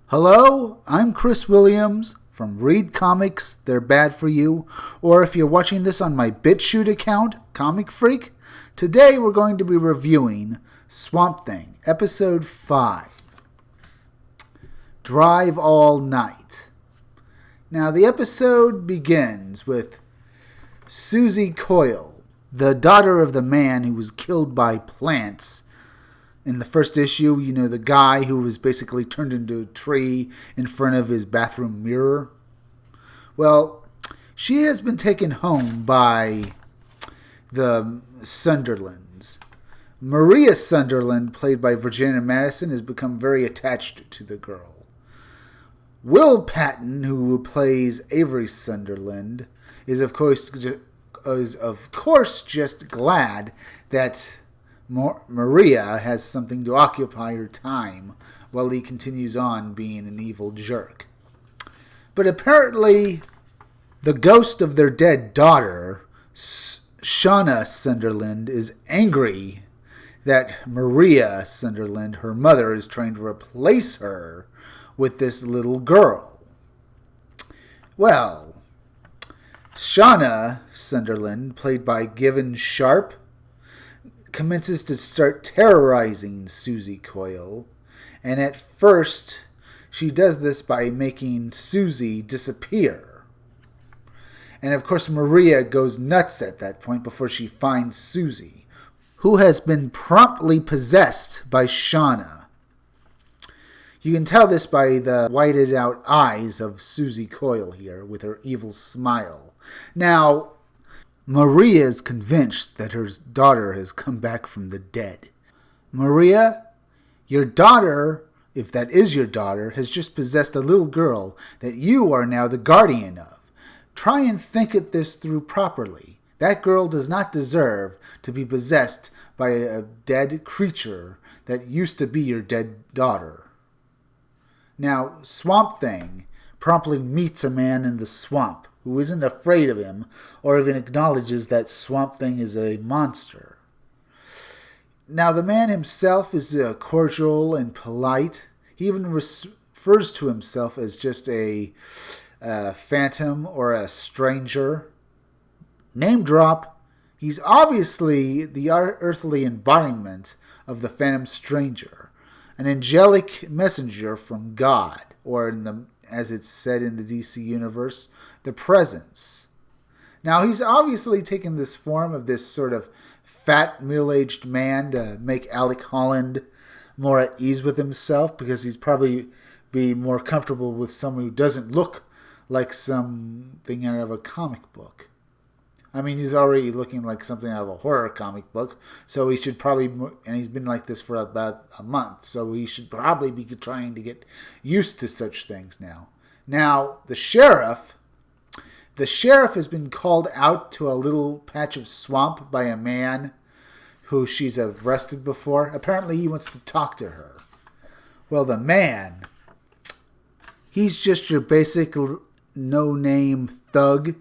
Hello, I'm Chris Williams from Read Comics, They're Bad For You, or if you're watching this on my BitChute account, Comic Freak, today we're going to be reviewing Swamp Thing, Episode 5, Drive All Night. Now, the episode begins with Susie Coyle, the daughter of the man who was killed by plants. In the first issue, the guy who was basically turned into a tree in front of his bathroom mirror. Well, she has been taken home by the Sunderlands. Maria Sunderland, played by Virginia Madison, has become very attached to the girl. Will Patton, who plays Avery Sunderland, is of course just glad that Maria has something to occupy her time while he continues on being an evil jerk. But apparently, the ghost of their dead daughter, Shauna Sunderland, is angry that Maria Sunderland, her mother, is trying to replace her with this little girl. Well, Shauna Sunderland, played by Given Sharp, commences to start terrorizing Susie Coyle, and at first she does this by making Susie disappear. And of course Maria goes nuts at that point before she finds Susie, who has been promptly possessed by Shauna. You can tell this by the whited out eyes of Susie Coyle here with her evil smile. Now, Maria is convinced that her daughter has come back from the dead. Maria, your daughter, if that is your daughter, has just possessed a little girl that you are now the guardian of. Try and think this through properly. That girl does not deserve to be possessed by a dead creature that used to be your dead daughter. Now, Swamp Thing promptly meets a man in the swamp who isn't afraid of him or even acknowledges that Swamp Thing is a monster. Now, the man himself is cordial and polite. He even refers to himself as just a phantom or a stranger. Name drop. He's obviously the earthly embodiment of the Phantom Stranger, an angelic messenger from God, or as it's said in the DC Universe, the Presence. Now, he's obviously taken this form of this sort of fat, middle-aged man to make Alec Holland more at ease with himself, because he's probably be more comfortable with someone who doesn't look like something out of a comic book. I mean, he's already looking like something out of a horror comic book, so he should probably, and he's been like this for about a month, so he should probably be trying to get used to such things now. Now, the sheriff has been called out to a little patch of swamp by a man who she's arrested before. Apparently, he wants to talk to her. Well, the man, he's just your basic no-name thug.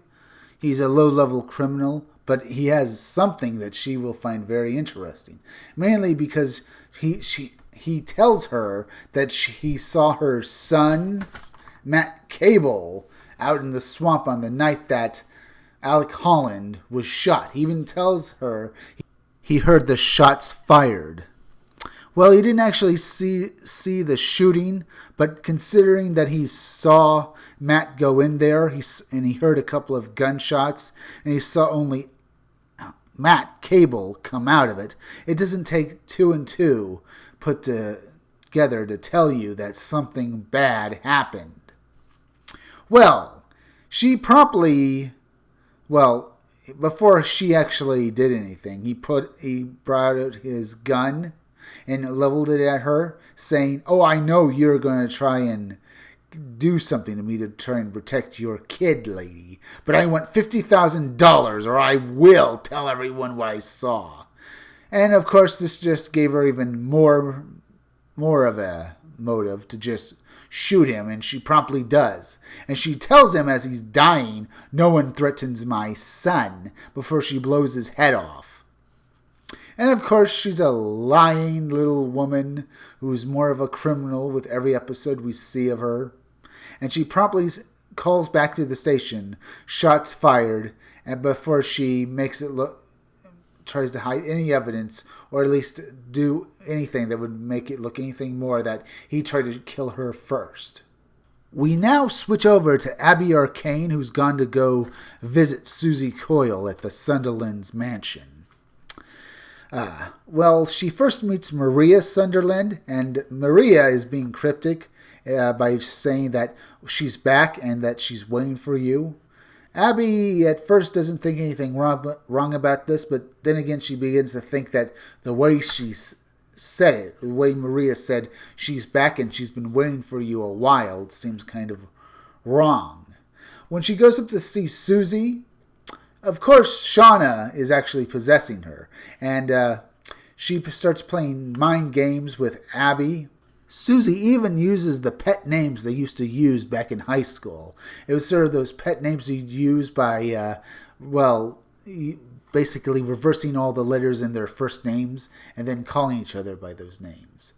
He's a low-level criminal, but he has something that she will find very interesting. Mainly because he tells her that he saw her son, Matt Cable, out in the swamp on the night that Alec Holland was shot. He even tells her he heard the shots fired. Well, he didn't actually see the shooting, but considering that he saw Matt go in there, and he heard a couple of gunshots, and he saw only Matt Cable come out of it, it doesn't take two and two put together to tell you that something bad happened. Well, before she actually did anything, he brought out his gun and leveled it at her, saying, "Oh, I know you're going to try and do something to me to try and protect your kid, lady, but I want $50,000 or I will tell everyone what I saw." And of course, this just gave her even more of a motive to just shoot him, and she promptly does. And she tells him as he's dying, "No one threatens my son," before she blows his head off. And of course, she's a lying little woman who's more of a criminal with every episode we see of her. And she promptly calls back to the station, shots fired, and before she makes it look, tries to hide any evidence, or at least do anything that would make it look anything more that he tried to kill her first. We now switch over to Abby Arcane, who's gone to go visit Susie Coyle at the Sunderland's mansion. Well, she first meets Maria Sunderland, and Maria is being cryptic by saying that she's back and that she's waiting for you. Abby at first doesn't think anything wrong about this, but then again she begins to think that the way she said it, the way Maria said she's back and she's been waiting for you a while, it seems kind of wrong. When she goes up to see Susie, of course Shauna is actually possessing her, and she starts playing mind games with Abby. Susie even uses the pet names they used to use back in high school. It was sort of those pet names you'd use by, basically reversing all the letters in their first names and then calling each other by those names.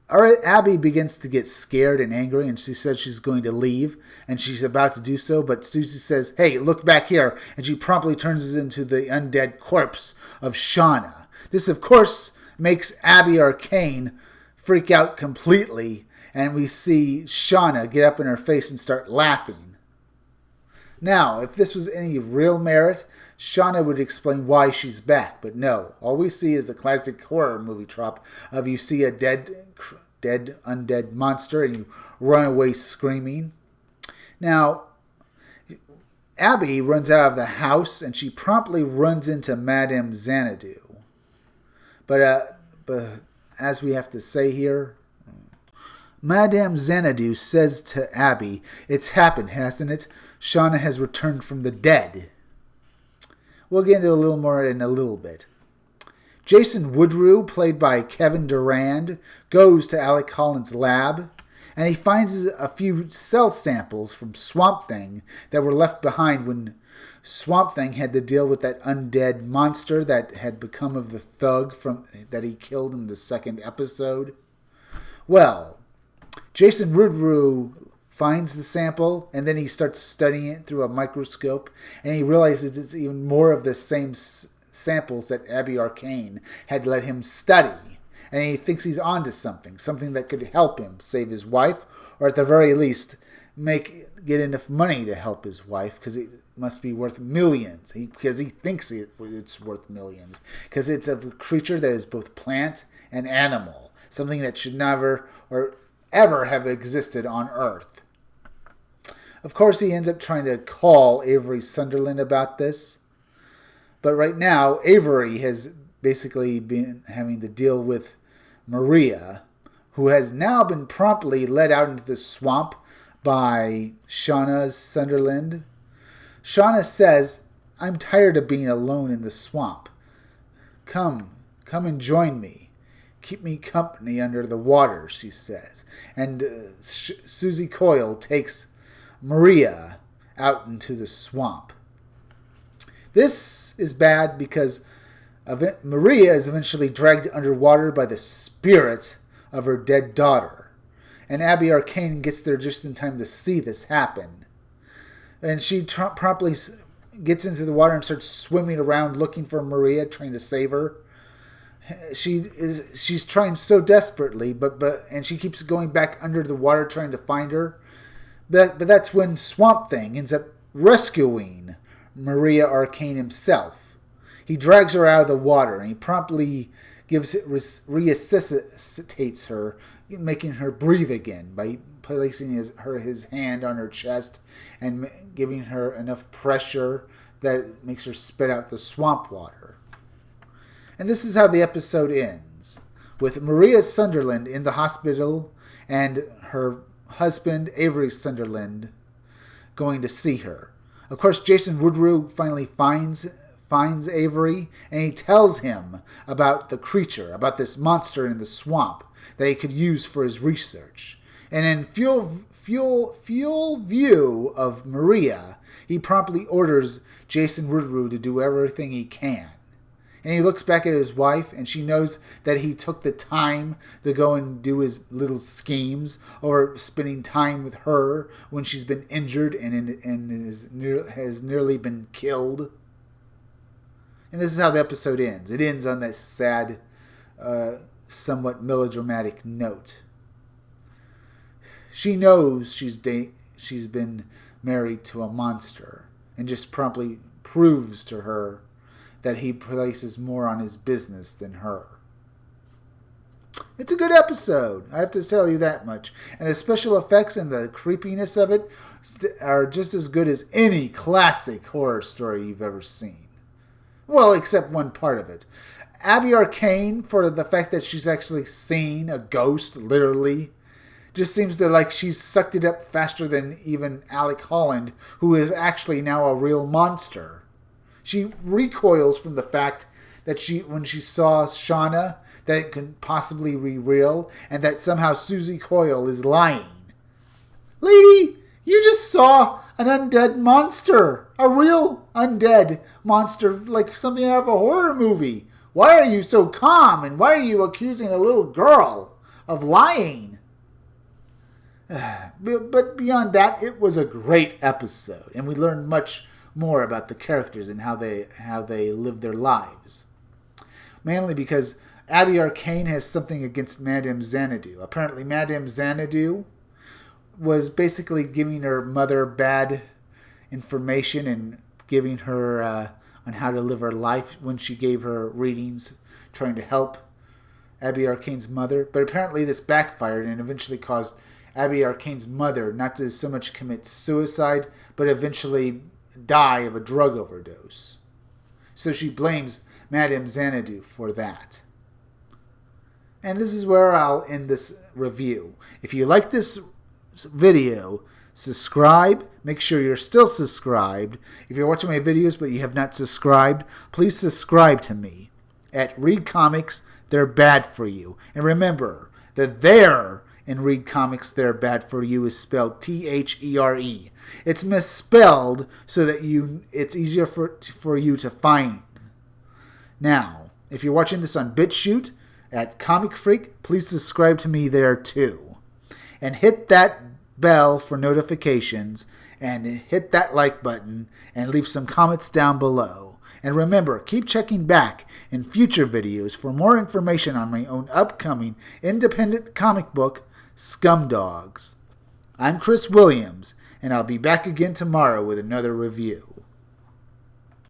All right, Abby begins to get scared and angry, and she says she's going to leave, and she's about to do so, but Susie says, "Hey, look back here," and she promptly turns into the undead corpse of Shauna. This, of course, makes Abby Arcane freak out completely, and we see Shauna get up in her face and start laughing. Now, if this was any real merit, Shauna would explain why she's back, but no. All we see is the classic horror movie trope of you see a dead, undead monster and you run away screaming. Now, Abby runs out of the house and she promptly runs into Madame Xanadu. But as we have to say here, Madame Xanadu says to Abby, "It's happened, hasn't it? Shauna has returned from the dead." We'll get into a little more in a little bit. Jason Woodrue, played by Kevin Durand, goes to Alec Holland's lab, and he finds a few cell samples from Swamp Thing that were left behind when Swamp Thing had to deal with that undead monster that had become of the thug that he killed in the second episode. Well, Jason Woodrue finds the sample, and then he starts studying it through a microscope, and he realizes it's even more of the same samples that Abby Arcane had let him study. And he thinks he's onto something that could help him save his wife, or at the very least, get enough money to help his wife, because it must be worth millions. Because he thinks it's worth millions. Because it's a creature that is both plant and animal. Something that should never or ever have existed on Earth. Of course, he ends up trying to call Avery Sunderland about this. But right now, Avery has basically been having to deal with Maria, who has now been promptly led out into the swamp by Shauna Sunderland. Shauna says, "I'm tired of being alone in the swamp. Come and join me. Keep me company under the water," she says. And Susie Coyle takes Maria out into the swamp. This is bad because Maria is eventually dragged underwater by the spirit of her dead daughter. And Abby Arcane gets there just in time to see this happen. And she promptly gets into the water and starts swimming around looking for Maria, trying to save her. She's trying so desperately, and she keeps going back under the water trying to find her. But that's when Swamp Thing ends up rescuing Maria Arcane himself. He drags her out of the water, and he promptly resuscitates her, making her breathe again by placing his hand on her chest and giving her enough pressure that makes her spit out the swamp water. And this is how the episode ends, with Maria Sunderland in the hospital and her husband, Avery Sunderland, going to see her. Of course, Jason Woodrue finally finds Avery, and he tells him about the creature, about this monster in the swamp that he could use for his research. And in full view of Maria, he promptly orders Jason Woodrue to do everything he can. And he looks back at his wife, and she knows that he took the time to go and do his little schemes, or spending time with her when she's been injured and has nearly been killed. And this is how the episode ends. It ends on that sad, somewhat melodramatic note. She knows she's been married to a monster, and just promptly proves to her that he places more on his business than her. It's a good episode, I have to tell you that much. And the special effects and the creepiness of it are just as good as any classic horror story you've ever seen. Well, except one part of it. Abby Arcane, for the fact that she's actually seen a ghost, literally, just seems to like she's sucked it up faster than even Alec Holland, who is actually now a real monster. She recoils from the fact that when she saw Shauna, that it could possibly be real, and that somehow Susie Coyle is lying. Lady, you just saw an undead monster. A real undead monster, like something out of a horror movie. Why are you so calm, and why are you accusing a little girl of lying? But beyond that, it was a great episode, and we learned much more about the characters and how they live their lives. Mainly because Abby Arcane has something against Madame Xanadu. Apparently, Madame Xanadu was basically giving her mother bad information and giving her on how to live her life when she gave her readings, trying to help Abby Arcane's mother. But apparently this backfired and eventually caused Abby Arcane's mother not to so much commit suicide, but eventually die of a drug overdose. So she blames Madame Xanadu for that. And this is where I'll end this review. If you like this video, subscribe. Make sure you're still subscribed. If you're watching my videos but you have not subscribed, please subscribe to me at Read Comics. They're bad for you. And remember, the there in Read Comics They're Bad for You is spelled T-H-E-R-E. It's misspelled so that it's easier for you to find. Now, if you're watching this on BitChute at Comic Freak, please subscribe to me there too. And hit that bell for notifications, and hit that like button, and leave some comments down below. And remember, keep checking back in future videos for more information on my own upcoming independent comic book, Scumdogs. I'm Chris Williams, and I'll be back again tomorrow with another review.